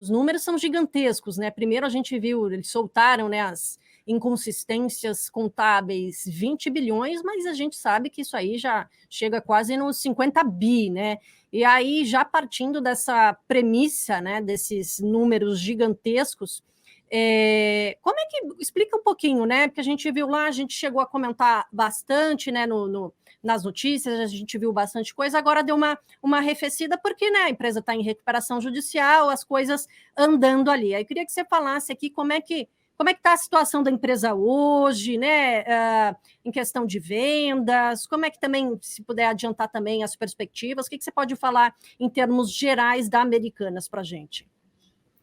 os números são gigantescos, né? Primeiro a gente viu, eles soltaram, né, as inconsistências contábeis, 20 bilhões, mas a gente sabe que isso aí já chega quase nos 50 bi, né? E aí, já partindo dessa premissa, né, desses números gigantescos, como é que... Explica um pouquinho, né? Porque a gente viu lá, a gente chegou a comentar bastante, né, nas notícias, a gente viu bastante coisa, agora deu uma arrefecida, porque, né, a empresa está em recuperação judicial, as coisas andando ali. Aí eu queria que você falasse aqui como é que está a situação da empresa hoje, né, em questão de vendas, como é que também, se puder adiantar também as perspectivas, o que você pode falar em termos gerais da Americanas para a gente?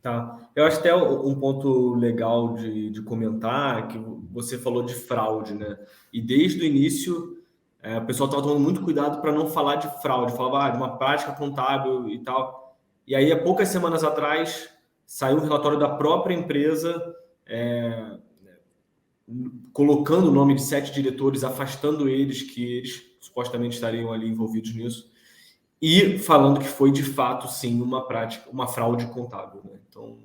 Tá. Eu acho até um ponto legal de comentar que você falou de fraude, né? E desde o início, o pessoal estava tomando muito cuidado para não falar de fraude, falava de uma prática contábil e tal. E aí, há poucas semanas atrás, saiu um relatório da própria empresa, é, colocando o nome de 7 diretores, afastando eles, que eles supostamente estariam ali envolvidos nisso, e falando que foi de fato sim uma prática, uma fraude contábil, né? Então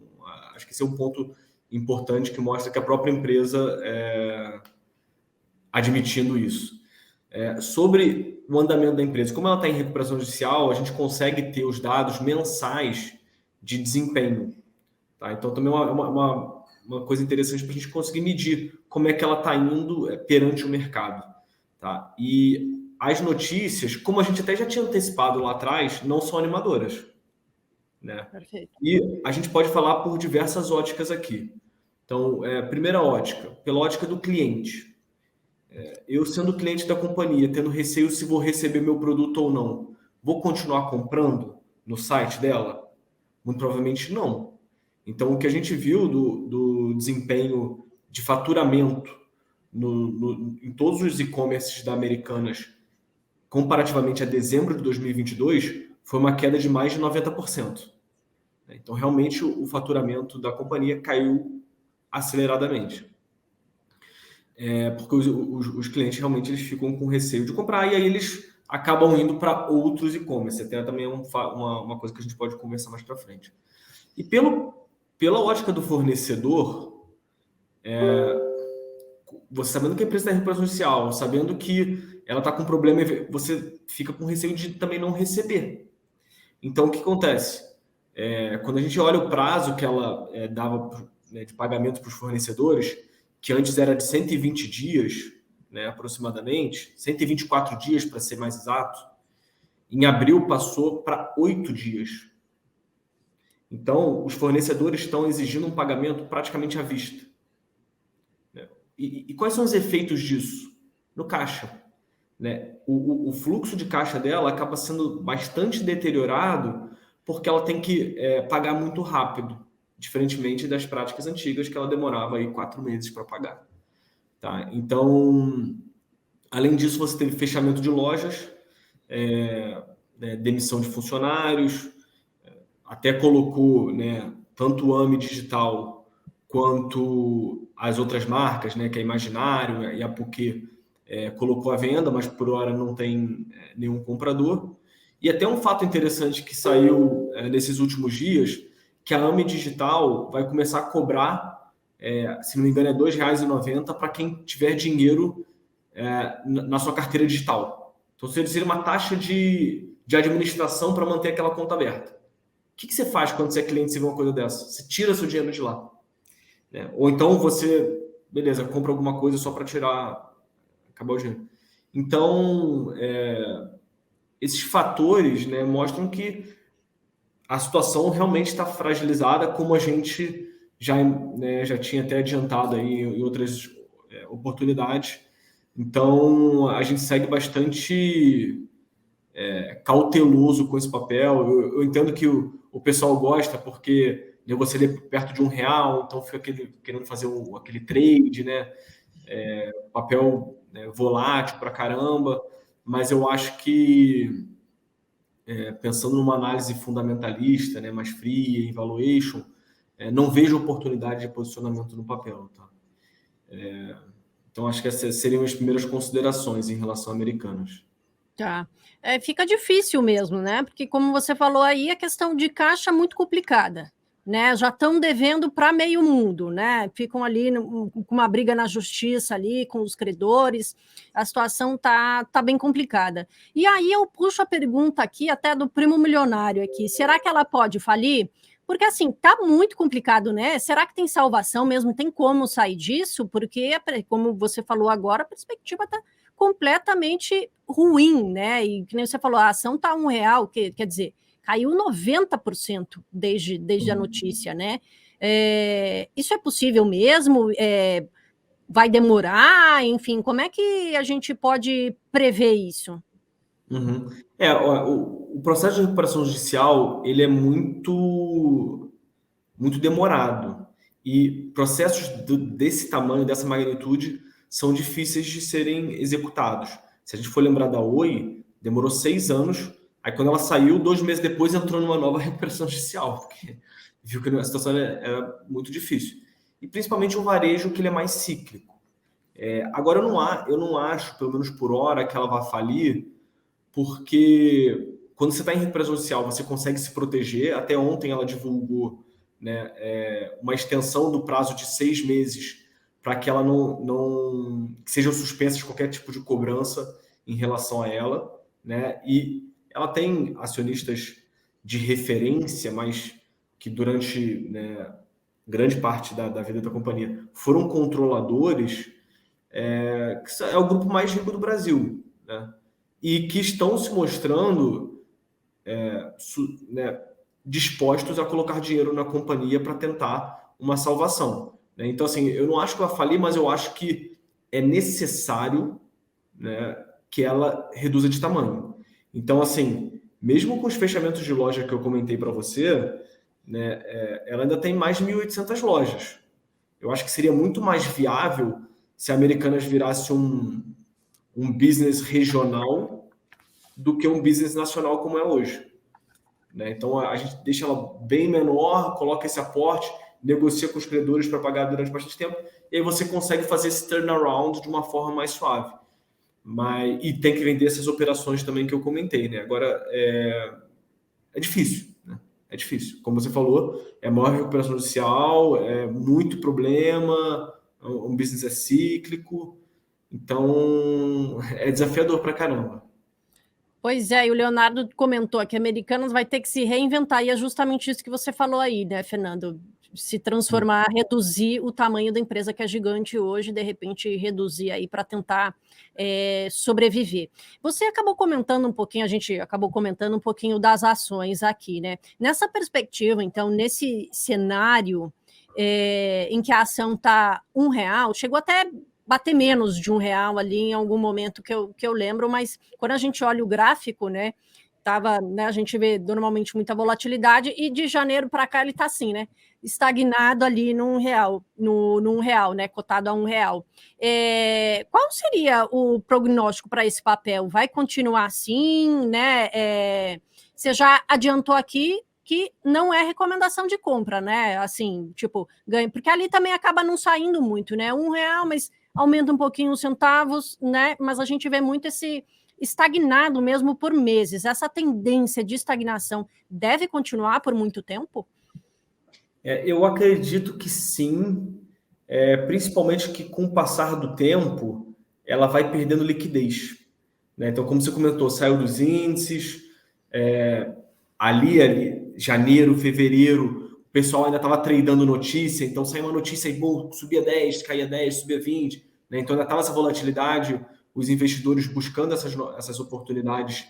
acho que esse é um ponto importante que mostra que a própria empresa admitindo isso. Sobre o andamento da empresa, como ela está em recuperação judicial, a gente consegue ter os dados mensais de desempenho, tá? Então também é uma coisa interessante para a gente conseguir medir como é que ela está indo perante o mercado, tá? E as notícias, como a gente até já tinha antecipado lá atrás, não são animadoras, né? Perfeito. E a gente pode falar por diversas óticas aqui. Então, primeira ótica, pela ótica do cliente. Eu sendo cliente da companhia, tendo receio se vou receber meu produto ou não, vou continuar comprando no site dela? Muito provavelmente não. Então, o que a gente viu do desempenho de faturamento em todos os e-commerces da Americanas comparativamente a dezembro de 2022, foi uma queda de mais de 90%. Então, realmente, o faturamento da companhia caiu aceleradamente. Porque os clientes realmente eles ficam com receio de comprar e aí eles acabam indo para outros e-commerce. Até também é uma coisa que a gente pode conversar mais para frente. E pela ótica do fornecedor, você sabendo que a empresa está em recuperação judicial, sabendo que ela está com problema, você fica com receio de também não receber. Então, o que acontece? Quando a gente olha o prazo que ela dava de pagamento para os fornecedores, que antes era de 120 dias, né, aproximadamente, 124 dias para ser mais exato, em abril passou para 8 dias. Então, os fornecedores estão exigindo um pagamento praticamente à vista. E quais são os efeitos disso? No caixa. Né? O fluxo de caixa dela acaba sendo bastante deteriorado porque ela tem que pagar muito rápido, diferentemente das práticas antigas que ela demorava aí 4 meses para pagar. Tá? Então, além disso, você teve fechamento de lojas, demissão de funcionários, até colocou, né, tanto o AME Digital quanto as outras marcas, né, que é Imaginário e a Puquê, colocou à venda, mas por hora não tem nenhum comprador. E até um fato interessante que saiu nesses últimos dias, que a AME Digital vai começar a cobrar, se não me engano, é R$ 2,90 para quem tiver dinheiro na sua carteira digital. Então, seria uma taxa de administração para manter aquela conta aberta. O que você faz quando você é cliente e você vê uma coisa dessa? Você tira seu dinheiro de lá. Né? Ou então você, beleza, compra alguma coisa só para tirar, acabar o dinheiro. Então, esses fatores, né, mostram que a situação realmente está fragilizada, como a gente já tinha até adiantado aí em outras oportunidades. Então, a gente segue bastante cauteloso com esse papel. Eu entendo que o pessoal gosta porque você lê perto de R$ 1, então fica querendo fazer aquele trade, né? Papel volátil para caramba, mas eu acho que pensando numa análise fundamentalista, né, mais fria, em valuation, não vejo oportunidade de posicionamento no papel. Tá? Então acho que essas seriam as primeiras considerações em relação a Americanas. Tá. Fica difícil mesmo, né? Porque, como você falou aí, a questão de caixa é muito complicada. né? Já estão devendo para meio mundo, né? Ficam ali com uma briga na justiça ali com os credores. A situação tá bem complicada. E aí eu puxo a pergunta aqui até do primo milionário aqui. Será que ela pode falir? Porque assim, tá muito complicado, né? Será que tem salvação mesmo? Tem como sair disso? Porque, como você falou agora, a perspectiva está completamente ruim, né? E que nem você falou, a ação tá R$ 1, quer dizer, caiu 90% desde a notícia, né? Isso é possível mesmo? Vai demorar? Enfim, como é que a gente pode prever isso? Uhum. O processo de recuperação judicial, ele é muito demorado. E processos desse tamanho, dessa magnitude, são difíceis de serem executados. Se a gente for lembrar da Oi, demorou 6 anos. Aí, quando ela saiu, 2 meses depois, entrou numa nova recuperação judicial, porque viu que a situação era muito difícil. E principalmente o varejo, que ele é mais cíclico. Agora, eu não acho, pelo menos por hora, que ela vai falir, porque quando você está em recuperação judicial, você consegue se proteger. Até ontem ela divulgou, né, uma extensão do prazo de 6 meses para que ela não que sejam suspensas qualquer tipo de cobrança em relação a ela, né? E ela tem acionistas de referência, mas que durante, né, grande parte da vida da companhia foram controladores, que é o grupo mais rico do Brasil, né? E que estão se mostrando, né, dispostos a colocar dinheiro na companhia para tentar uma salvação, né? Então, assim, eu não acho que ela falir, mas eu acho que é necessário, né, que ela reduza de tamanho. Então, assim, mesmo com os fechamentos de loja que eu comentei para você, né, ela ainda tem mais de 1.800 lojas. Eu acho que seria muito mais viável se a Americanas virasse um business regional do que um business nacional como é hoje, né? Então a gente deixa ela bem menor, coloca esse aporte, negocia com os credores para pagar durante bastante tempo, e aí você consegue fazer esse turnaround de uma forma mais suave. E tem que vender essas operações também que eu comentei, né? Agora é difícil, né? É difícil. Como você falou, é maior recuperação judicial, é muito problema, um business é cíclico, então é desafiador para caramba. Pois é, e o Leonardo comentou que Americanas vai ter que se reinventar, e é justamente isso que você falou aí, né, Fernando? Se transformar, reduzir o tamanho da empresa que é gigante hoje, de repente reduzir aí para tentar sobreviver. Você acabou comentando um pouquinho, a gente acabou comentando um pouquinho das ações aqui, né? Nessa perspectiva, então, nesse cenário em que a ação está R$ 1, chegou até bater menos de R$ 1 ali em algum momento que eu lembro, mas quando a gente olha o gráfico, né, né, a gente vê normalmente muita volatilidade, e de janeiro para cá ele está assim, né, estagnado ali num real, né, cotado a R$ 1. Qual seria o prognóstico para esse papel? Vai continuar assim, né? Você já adiantou aqui que não é recomendação de compra, né? Assim, tipo, ganho, porque ali também acaba não saindo muito, né? R$ 1, mas aumenta um pouquinho os centavos, né? Mas a gente vê muito esse estagnado mesmo por meses. Essa tendência de estagnação deve continuar por muito tempo? Eu acredito que sim, principalmente que com o passar do tempo ela vai perdendo liquidez, né? Então, como você comentou, saiu dos índices, ali, janeiro, fevereiro, o pessoal ainda estava tradando notícia, então saiu uma notícia e bom, subia 10, caía 10, subia 20, né? Então ainda estava essa volatilidade, os investidores buscando essas oportunidades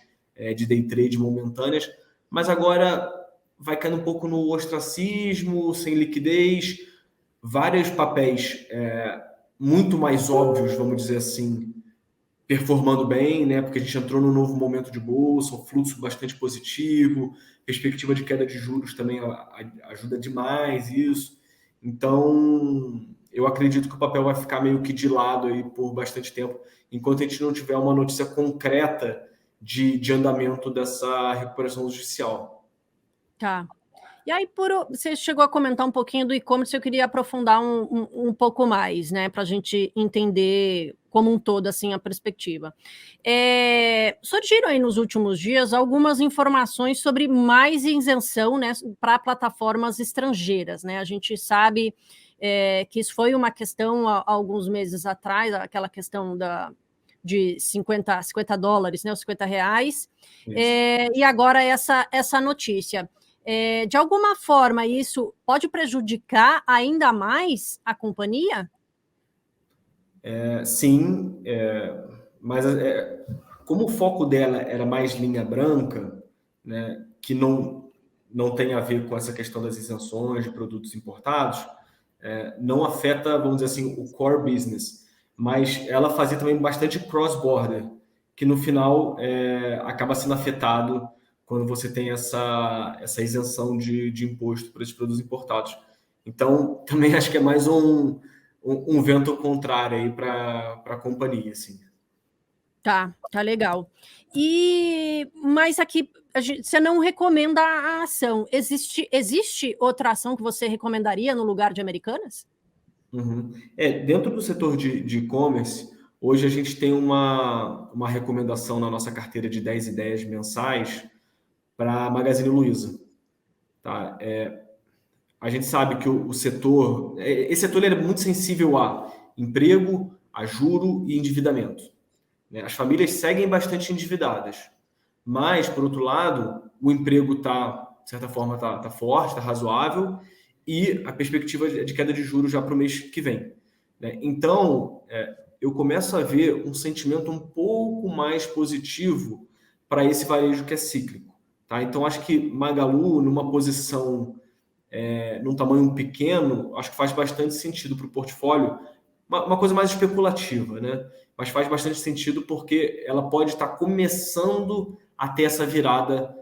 de day trade momentâneas, mas agora vai caindo um pouco no ostracismo, sem liquidez, vários papéis muito mais óbvios, vamos dizer assim, performando bem, né? Porque a gente entrou num novo momento de bolsa, um fluxo bastante positivo, perspectiva de queda de juros também ajuda demais isso. Então, eu acredito que o papel vai ficar meio que de lado aí por bastante tempo, enquanto a gente não tiver uma notícia concreta de andamento dessa recuperação judicial. Tá. E aí, você chegou a comentar um pouquinho do e-commerce, eu queria aprofundar um pouco mais, né, para a gente entender como um todo, assim, a perspectiva. Surgiram aí nos últimos dias algumas informações sobre mais isenção, né, para plataformas estrangeiras, né? A gente sabe que isso foi uma questão há alguns meses atrás, aquela questão de $50, né, os R$ 50, e agora essa notícia. De alguma forma, isso pode prejudicar ainda mais a companhia? Sim, mas como o foco dela era mais linha branca, né, que não tem a ver com essa questão das isenções de produtos importados, não afeta, vamos dizer assim, o core business, mas ela fazia também bastante cross-border, que no final acaba sendo afetado quando você tem essa isenção de imposto para esses produtos importados. Então, também acho que é mais um vento contrário aí para a companhia, assim. Tá legal. Mas aqui você não recomenda a ação. Existe outra ação que você recomendaria no lugar de Americanas? Uhum. Dentro do setor de e-commerce, hoje a gente tem uma recomendação na nossa carteira de 10 ideias mensais para a Magazine Luiza. Tá? A gente sabe que o setor, esse setor ele é muito sensível a emprego, a juro e endividamento, né? As famílias seguem bastante endividadas, mas, por outro lado, o emprego está, de certa forma, tá forte, está razoável, e a perspectiva de queda de juros já para o mês que vem, né? Então, eu começo a ver um sentimento um pouco mais positivo para esse varejo que é cíclico. Tá? Então, acho que Magalu, numa posição, num tamanho pequeno, acho que faz bastante sentido para o portfólio, uma coisa mais especulativa, né? Mas faz bastante sentido porque ela pode estar começando a ter essa virada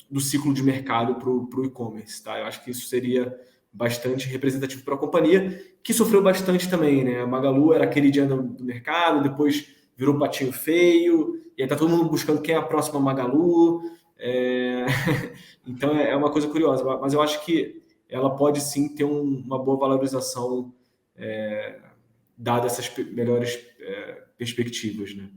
do ciclo de mercado para o e-commerce. Tá? Eu acho que isso seria bastante representativo para a companhia, que sofreu bastante também, né? A Magalu era aquele dia do mercado, depois virou patinho feio, e aí tá todo mundo buscando quem é a próxima Magalu. Então é uma coisa curiosa, mas eu acho que ela pode sim ter uma boa valorização, dada essas melhores perspectivas, né?